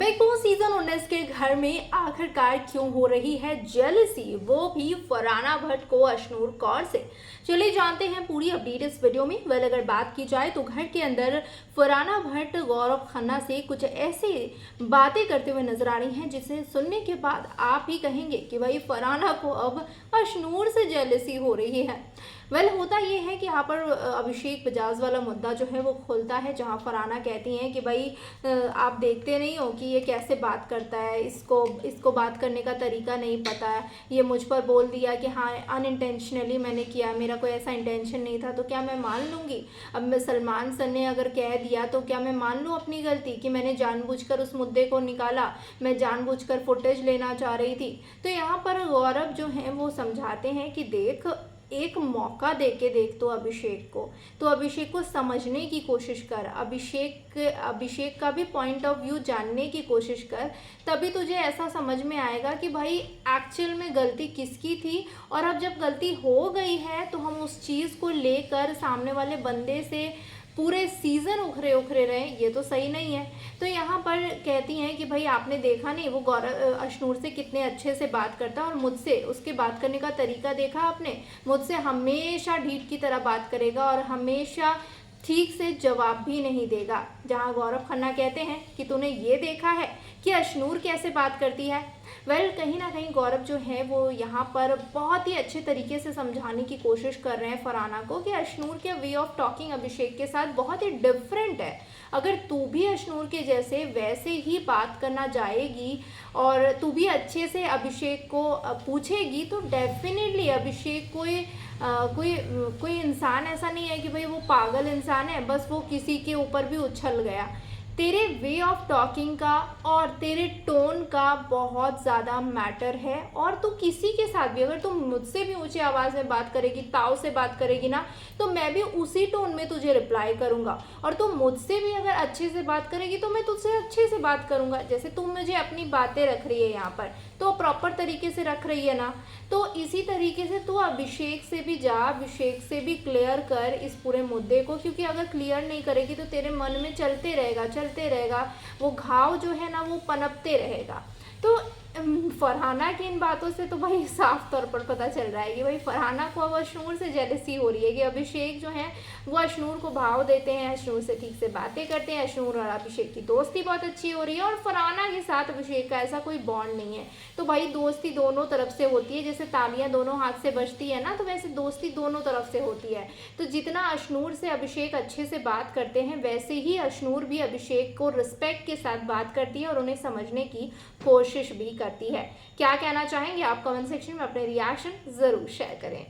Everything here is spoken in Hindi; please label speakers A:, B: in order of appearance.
A: बिग बॉस सीजन 19 के घर में आखिरकार क्यों हो रही है जेलसी, वो भी फरहाना भट्ट को अशनूर कौर से। चलिए जानते हैं पूरी अपडेट इस वीडियो में। अगर बात की जाए तो घर के अंदर फरहाना भट्ट गौरव खन्ना से कुछ ऐसी बातें करते हुए नजर आ रही हैं जिसे सुनने के बाद आप ही कहेंगे कि भाई फरहाना को अब अशनूर से जेलसी हो रही है। होता ये है कि यहाँ पर अभिषेक बजाज वाला मुद्दा जो है वो खुलता है, जहाँ फरहाना कहती हैं कि भाई आप देखते नहीं हो कि ये कैसे बात करता है, इसको बात करने का तरीका नहीं पता है, ये मुझ पर बोल दिया कि हाँ अनइंटेंशनली मैंने किया, मेरा कोई ऐसा इंटेंशन नहीं था, तो क्या मैं मान लूँगी? अब मैं सलमान सर ने अगर कह दिया तो क्या मैं मान लूँ अपनी गलती कि मैंने जानबूझकर उस मुद्दे को निकाला, मैं जानबूझकर फुटेज लेना चाह रही थी? तो यहाँ पर गौरव जो हैं वो समझाते हैं कि देख, एक मौका दे के देख तो अभिषेक को समझने की कोशिश कर, अभिषेक का भी पॉइंट ऑफ व्यू जानने की कोशिश कर, तभी तुझे ऐसा समझ में आएगा कि भाई एक्चुअल में गलती किसकी थी। और अब जब गलती हो गई है तो हम उस चीज़ को लेकर सामने वाले बंदे से पूरे सीज़न उखरे रहे, ये तो सही नहीं है। तो यहाँ पर कहती हैं कि भाई आपने देखा नहीं वो गौरव अशनूर से कितने अच्छे से बात करता है, और मुझसे उसके बात करने का तरीका देखा आपने? मुझसे हमेशा ढीठ की तरह बात करेगा और हमेशा ठीक से जवाब भी नहीं देगा। जहाँ गौरव खन्ना कहते हैं कि तूने ये देखा है कि अशनूर कैसे बात करती है? कहीं ना कहीं गौरव जो है वो यहाँ पर बहुत ही अच्छे तरीके से समझाने की कोशिश कर रहे हैं फरहाना को कि अशनूर के वे ऑफ टॉकिंग अभिषेक के साथ बहुत ही डिफरेंट है। अगर तू भी अशनूर के जैसे वैसे ही बात करना जाएगी और तू भी अच्छे से अभिषेक को पूछेगी तो डेफिनेटली अभिषेक कोई इंसान ऐसा नहीं है कि भाई वो पागल इंसान है, बस वो किसी के ऊपर भी उछल गया। तेरे वे ऑफ टॉकिंग का और तेरे टोन का बहुत ज़्यादा मैटर है। और तू किसी के साथ भी, अगर तू मुझसे भी ऊंची आवाज़ में बात करेगी, ताव से बात करेगी ना, तो मैं भी उसी टोन में तुझे रिप्लाई करूँगा। और तू मुझसे भी अगर अच्छे से बात करेगी तो मैं तुझसे अच्छे से बात करूँगा। जैसे तू मुझे अपनी बातें रख रही है यहाँ पर, तो प्रॉपर तरीके से रख रही है ना, तो इसी तरीके से तू अभिषेक से भी जा, अभिषेक से भी क्लियर कर इस पूरे मुद्दे को, क्योंकि अगर क्लियर नहीं करेगी तो तेरे मन में चलते रहेगा, वो घाव जो है ना वो पनपते रहेगा। तो फरहाना की इन बातों से तो भाई साफ तौर पर पता चल रहा है कि भाई फरहाना को अब अशनूर से जेलसी हो रही है कि अभिषेक जो है वो अशनूर को भाव देते हैं, अशनूर से ठीक से बातें करते हैं, अशनूर और अभिषेक की दोस्ती बहुत अच्छी हो रही है, और फरहाना के साथ अभिषेक का ऐसा कोई बॉन्ड नहीं है। तो भाई दोस्ती दोनों तरफ से होती है, जैसे तालियां दोनों हाथ से बजती है ना, तो वैसे दोस्ती दोनों तरफ से होती है। तो जितना अशनूर से अभिषेक अच्छे से बात करते हैं वैसे ही अशनूर भी अभिषेक को रिस्पेक्ट के साथ बात करती है और उन्हें समझने की कोशिश भी करती है। क्या कहना चाहेंगे आप? कमेंट सेक्शन में अपने रिएक्शन जरूर शेयर करें।